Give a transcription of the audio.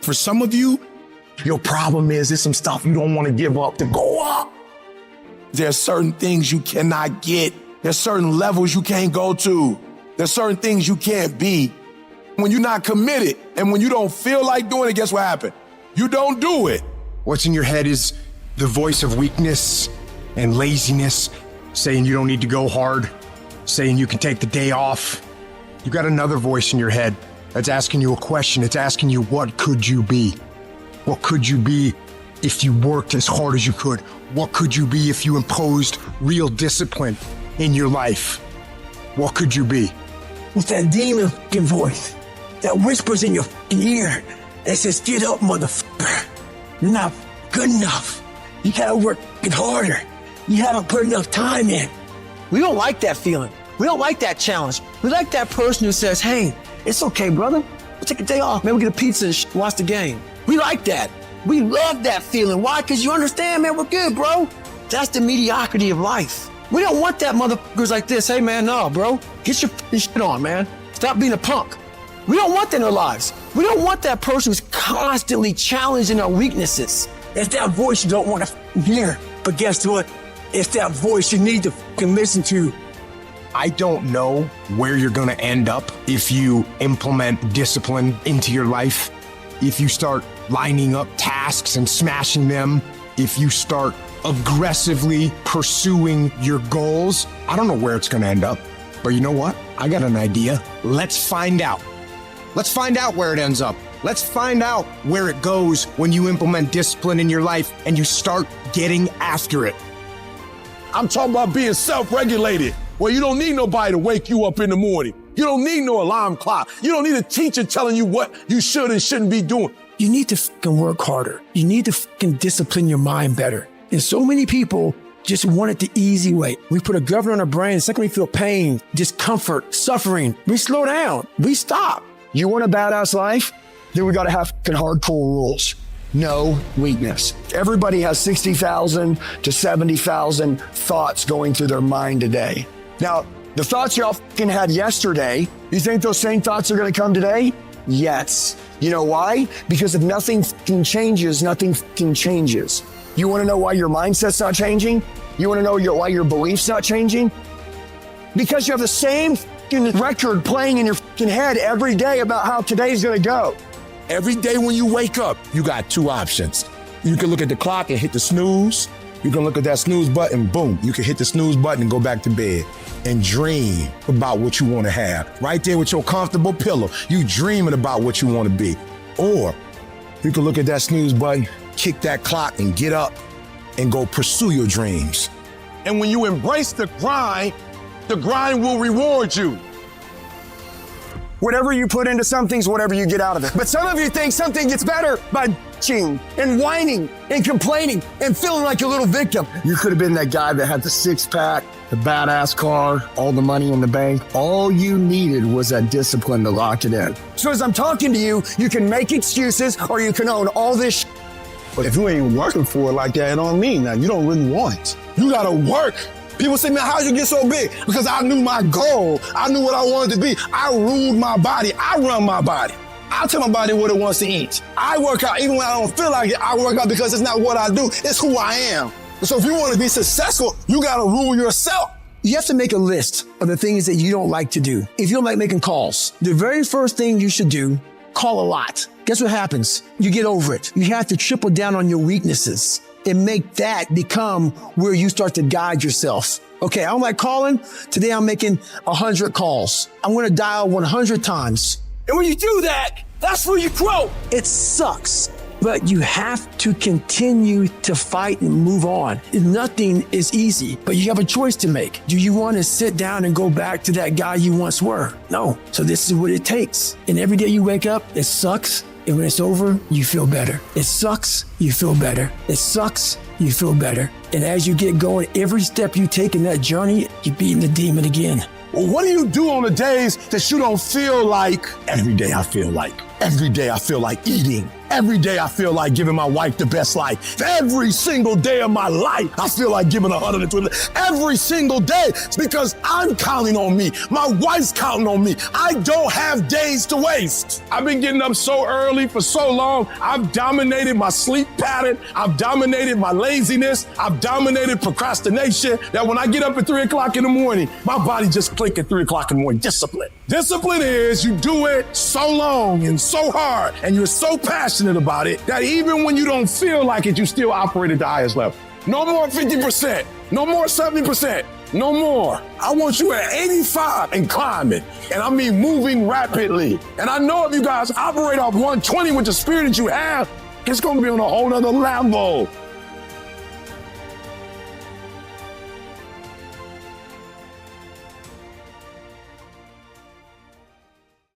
For some of you, your problem is there's some stuff you don't want to give up to go up. There's certain things you cannot get. There's certain levels you can't go to. There's certain things you can't be. When you're not committed and when you don't feel like doing it, guess what happened? You don't do it. What's in your head is the voice of weakness and laziness, saying you don't need to go hard, saying you can take the day off. You got another voice in your head that's asking you a question. It's asking you, what could you be? What could you be if you worked as hard as you could? What could you be if you imposed real discipline in your life? What could you be? It's that demon voice that whispers in your ear that says, get up, motherfucker. You're not good enough. You gotta work harder. You haven't put enough time in. We don't like that feeling. We don't like that challenge. We like that person who says, hey, it's okay, brother. We'll take a day off. Maybe we'll get a pizza and watch the game. We like that. We love that feeling. Why? Because you understand, man, we're good, bro. That's the mediocrity of life. We don't want that motherfuckers like this. Hey, man, no, bro. Get your shit on, man. Stop being a punk. We don't want that in our lives. We don't want that person who's constantly challenging our weaknesses. It's that voice you don't want to hear. But guess what? It's that voice you need to listen to. I don't know where you're going to end up if you implement discipline into your life, if you start lining up tasks and smashing them, if you start aggressively pursuing your goals. I don't know where it's going to end up, but you know what? I got an idea. Let's find out. Let's find out where it ends up. Let's find out where it goes when you implement discipline in your life and you start getting after it. I'm talking about being self-regulated, where you don't need nobody to wake you up in the morning. You don't need no alarm clock. You don't need a teacher telling you what you should and shouldn't be doing. You need to fucking work harder. You need to fucking discipline your mind better. And so many people just want it the easy way. We put a governor on our brain. The second we feel pain, discomfort, suffering, we slow down. We stop. You want a badass life? Then we got to have fucking hardcore rules. No weakness. Everybody has 60,000 to 70,000 thoughts going through their mind a day. Now, the thoughts y'all fucking had yesterday, you think those same thoughts are going to come today? Yes. You know why? Because if nothing fucking changes, nothing fucking changes. You want to know why your mindset's not changing? You want to know why your belief's not changing? Because you have the same fucking record playing in your fucking head every day about how today's going to go. Every day when you wake up, you got two options. You can look at the clock and hit the snooze. You can look at that snooze button, boom. You can hit the snooze button and go back to bed and dream about what you want to have. Right there with your comfortable pillow, you dreaming about what you want to be. Or you can look at that snooze button, kick that clock and get up and go pursue your dreams. And when you embrace the grind will reward you. Whatever you put into something's whatever you get out of it. But some of you think something gets better by bitching and whining and complaining and feeling like a little victim. You could have been that guy that had the six-pack, the badass car, all the money in the bank. All you needed was that discipline to lock it in. So as I'm talking to you, you can make excuses or you can own all this shit. But if you ain't working for it like that, it don't mean that. You don't really want it. You gotta work. People say, man, how'd you get so big? Because I knew my goal. I knew what I wanted to be. I ruled my body. I run my body. I tell my body what it wants to eat. I work out even when I don't feel like it. I work out because it's not what I do. It's who I am. So if you want to be successful, you got to rule yourself. You have to make a list of the things that you don't like to do. If you don't like making calls, the very first thing you should do, call a lot. Guess what happens? You get over it. You have to triple down on your weaknesses and make that become where you start to guide yourself. Okay, I don't like calling. Today I'm making 100 calls. I'm going to dial 100 times. And when you do that, that's where you grow. It sucks, but you have to continue to fight and move on. Nothing is easy, but you have a choice to make. Do you want to sit down and go back to that guy you once were? No. So this is what it takes. And every day you wake up, it sucks. And when it's over, you feel better. It sucks, you feel better. It sucks, you feel better. And as you get going, every step you take in that journey, you're beating the demon again. Well, what do you do on the days that you don't feel like? Every day I feel like. Every day I feel like eating. Every day I feel like giving my wife the best life. Every single day of my life, I feel like giving 120. Every single day, it's because I'm counting on me. My wife's counting on me. I don't have days to waste. I've been getting up so early for so long. I've dominated my sleep pattern. I've dominated my laziness. I've dominated procrastination, that when I get up at 3 o'clock in the morning, my body just click at 3 o'clock in the morning. Discipline. Discipline is you do it so long and so hard and you're so passionate about it that even when you don't feel like it, you still operate at the highest level. No more 50%. No more 70%. No more. I want you at 85 and climbing. And I mean moving rapidly. And I know if you guys operate off 120 with the spirit that you have, it's going to be on a whole nother level.